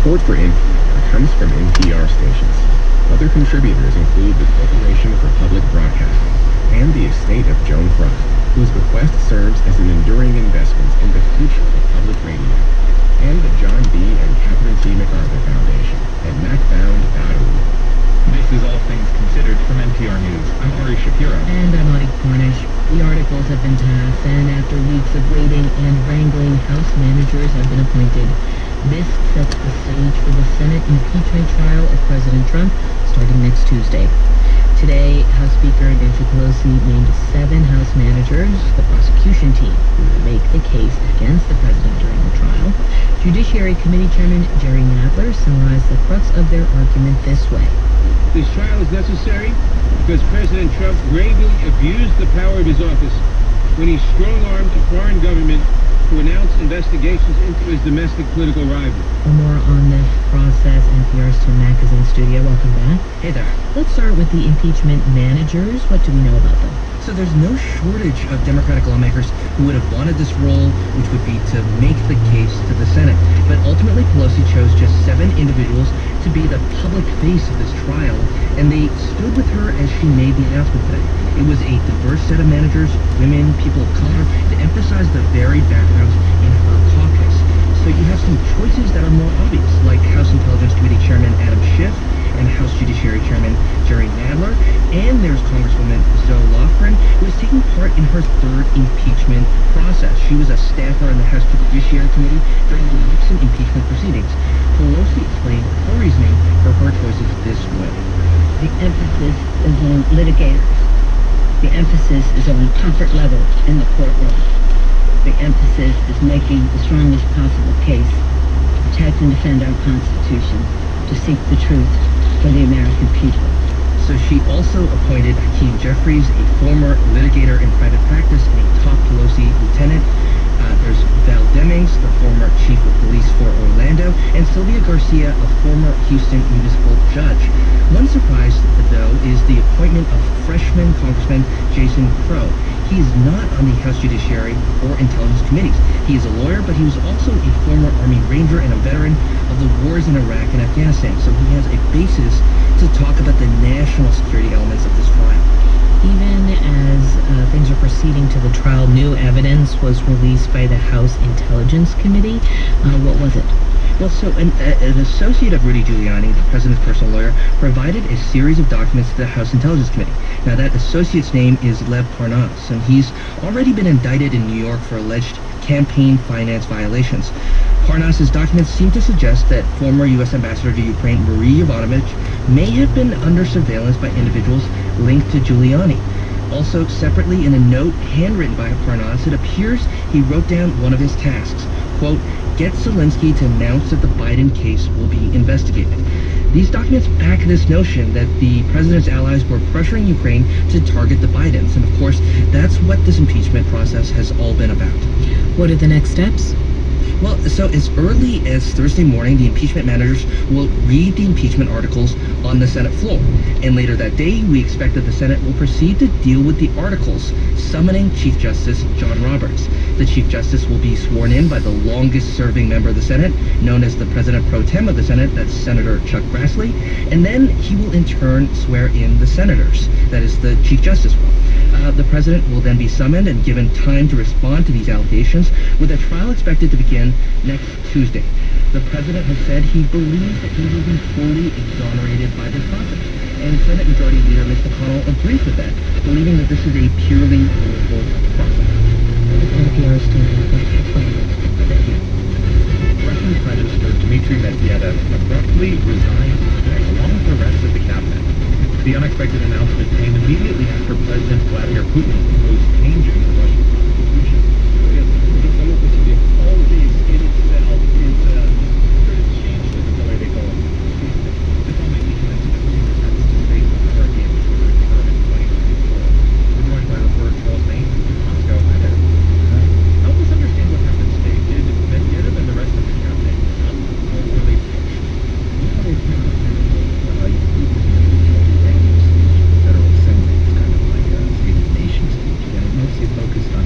Support for NPR comes from NPR stations. Other contributors include the Corporation for Public Broadcasting and the estate of Joan Croft, whose bequest serves as an enduring investment in the future of public radio, and the John B. and Catherine T. MacArthur Foundation at macfound.org. This is All Things Considered from NPR News. I'm Ari Shapiro. And I'm Audie Cornish. The articles have been passed, and after weeks of waiting and wrangling, House managers have been appointed. This sets the stage for the Senate impeachment trial of President Trump starting next Tuesday. Today, House Speaker Nancy Pelosi named 7 House managers, the prosecution team, who will make the case against the president during the trial. Judiciary Committee Chairman Jerry Nadler summarized the crux of their argument this way. This trial is necessary because President Trump gravely abused the power of his office when he strong-armed a foreign government to announce investigations into his domestic political rival. For more on this process, NPR's Tim Mack is in the studio. Welcome back. Hey there. Let's start with the impeachment managers. What do we know about them? So there's no shortage of Democratic lawmakers who would have wanted this role, which would be to make the case to the Senate. But ultimately, Pelosi chose just 7 individuals to be the public face of this trial, and they stood with her as she made the announcement today. It was a diverse set of managers, women, people of color, to emphasize the varied backgrounds in her caucus. So you have some choices that are more obvious, like House Intelligence Committee Chairman Adam Schiff and House Judiciary Chairman Jerry Nadler, and there's Congresswoman Zoe Lofgren, who is taking part in her 3rd impeachment process. She was a staffer in the House Judiciary Committee during the Nixon impeachment proceedings. Pelosi explained her reasoning for her choices this way. The emphasis is on litigators. The emphasis is on comfort level in the courtroom. The emphasis is making the strongest possible case to protect and defend our Constitution, to seek the truth for the American people. So she also appointed Hakeem Jeffries, a former litigator in private practice and a top Pelosi lieutenant. There's Val Demings, the former chief of police for Orlando, and Sylvia Garcia, a former Houston municipal judge. One surprise, though, is the appointment of freshman Congressman Jason Crow. He is not on the House Judiciary or Intelligence Committees. He is a lawyer, but he was also a former Army Ranger and a veteran of the wars in Iraq and Afghanistan, so he has a basis to talk about the national security elements of this trial. Even as things are proceeding to the trial, new evidence was released by the House Intelligence Committee. What was it? Well, so an associate of Rudy Giuliani, the president's personal lawyer, provided a series of documents to the House Intelligence Committee. Now, that associate's name is Lev Parnas, and he's already been indicted in New York for alleged campaign finance violations. Parnas's documents seem to suggest that former U.S. Ambassador to Ukraine, Marie Yovanovitch, may have been under surveillance by individuals linked to Giuliani. Also, separately in a note handwritten by Parnas, it appears he wrote down one of his tasks, quote, get Zelensky to announce that the Biden case will be investigated. These documents back this notion that the president's allies were pressuring Ukraine to target the Bidens. And of course, that's what this impeachment process has all been about. What are the next steps? Well, so as early as Thursday morning, the impeachment managers will read the impeachment articles on the Senate floor. And later that day, we expect that the Senate will proceed to deal with the articles summoning Chief Justice John Roberts. The Chief Justice will be sworn in by the longest-serving member of the Senate, known as the President Pro Tem of the Senate, that's Senator Chuck Grassley, and then he will in turn swear in the senators, that is, the Chief Justice will. The president will then be summoned and given time to respond to these allegations, with a trial expected to begin next Tuesday. The president has said he believes that he will be fully exonerated by this process, and Senate Majority Leader Mitch McConnell agrees with that, believing that this is a purely political process. NPR's Tim Mack. Russian Prime Minister Dmitry Medvedev abruptly resigned today, along with the rest of the cabinet. The unexpected announcement came immediately after President Vladimir Putin proposed changing the Russian constitution. All of these in itself is change the way they go. This all may be connected to Congress to face the hurricane for the term in 2024. We're joined by reporter Charles Maine from Moscow. Hi there. Help us understand what happened today. Did Medvedev and the rest of the cabinet come, or were they pushed? Yeah, they came up federal assembly. It's kind of like a State of the Nation speech. Again, it mostly focused on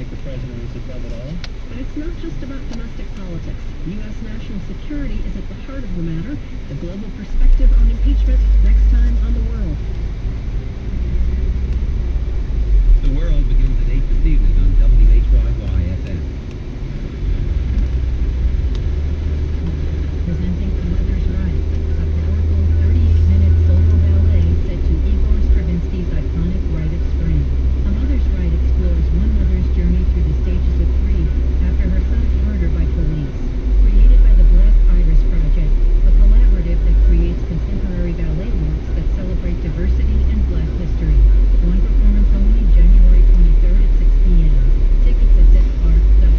like the president is above it all. But it's not just about domestic politics. U.S. national security is at the heart of the matter. The global perspective on impeachment, next time on The World. The World begins at 8 this evening on WHYY-FM. Presenting A Mother's Ride, a powerful 38-minute solo ballet set to Igor Stravinsky's iconic Rite of Spring. A Mother's Ride explores one mother's journey through the stages of grief after her son's murder by police. Created by the Black Iris Project, a collaborative that creates contemporary ballet works that celebrate diversity and Black history. One performance only, January 23rd at 6 p.m. Tickets at deafart.org.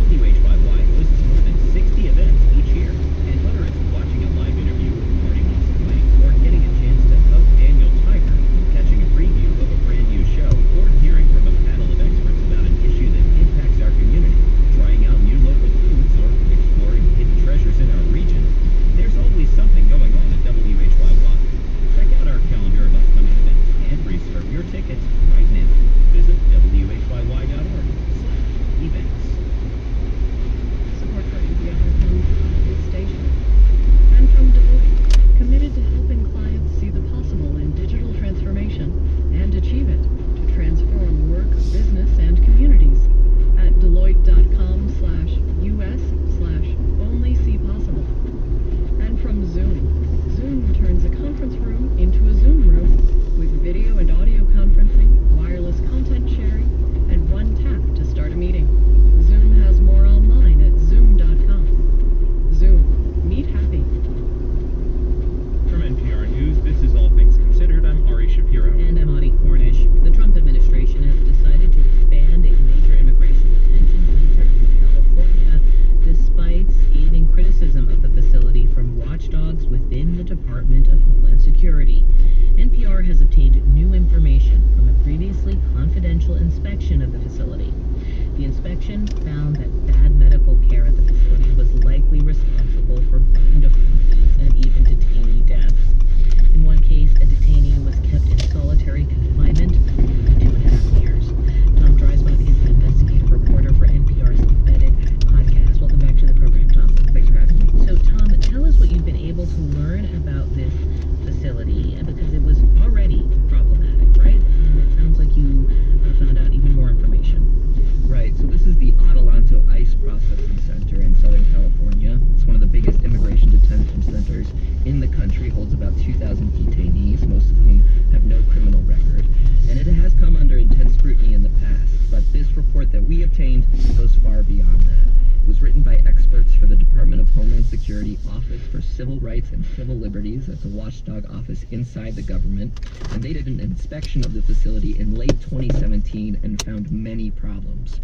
WHYY hosts more than 60 events each year, and whether it's watching a live interview with Marty Musselwhite, or getting a chance to hug Daniel Tiger, catching a preview of a brand new show, or hearing from a panel of experts about an issue that impacts our community, trying out new local foods, or exploring hidden treasures in our region, there's always something going on at WHYY. Check out our calendar of upcoming events and reserve your tickets right now. Visit WHYY.org/events. Support for NPR comes from this station. And from Deloitte, committed to helping clients see the possible in digital transformation and achieve it to transform work, business, and communities at Deloitte.com/US/only-see-possible. And from Zoom. Zoom turns a conference room into a Zoom room with video and audio conferencing, wireless content sharing, and one tap to start a meeting. Zoom has more online at zoom.com. Zoom. Meet happy. From NPR News, this is All Things Considered. I'm Ari Shapiro. And I'm Audie Cornish. The Trump administration has decided to expand a major immigration detention center in California, despite scathing criticism of the facility from watchdogs within the Department of Homeland Security. NPR has obtained new information from a previously confidential inspection of the facility. The inspection found that bad medical care at the facility was likely responsible for burn deformities and even detainee deaths. In one case, a detainee was kept in solitary confinement for 2.5 years. Tom Dreisbach is an investigative reporter for NPR's Embedded podcast. Welcome back to the program, Tom. Thanks for having me. So, Tom, tell us what you've been able to learn about this facility, because it was already problematic, right? And it sounds like you found out even more information. Right, so this is the Adelanto ICE Processing Center in Southern California. It's one of the biggest immigration detention centers in the country, holds about 2,000 detainees, most of whom have no criminal record. And it has come under intense scrutiny in the past, but this report that we obtained goes far beyond that. It was written by experts for the Department of Homeland Security Office for Civil Rights and Civil Liberties. That's a watchdog office inside the government. And they did an inspection of the facility in late 2017 and found many problems.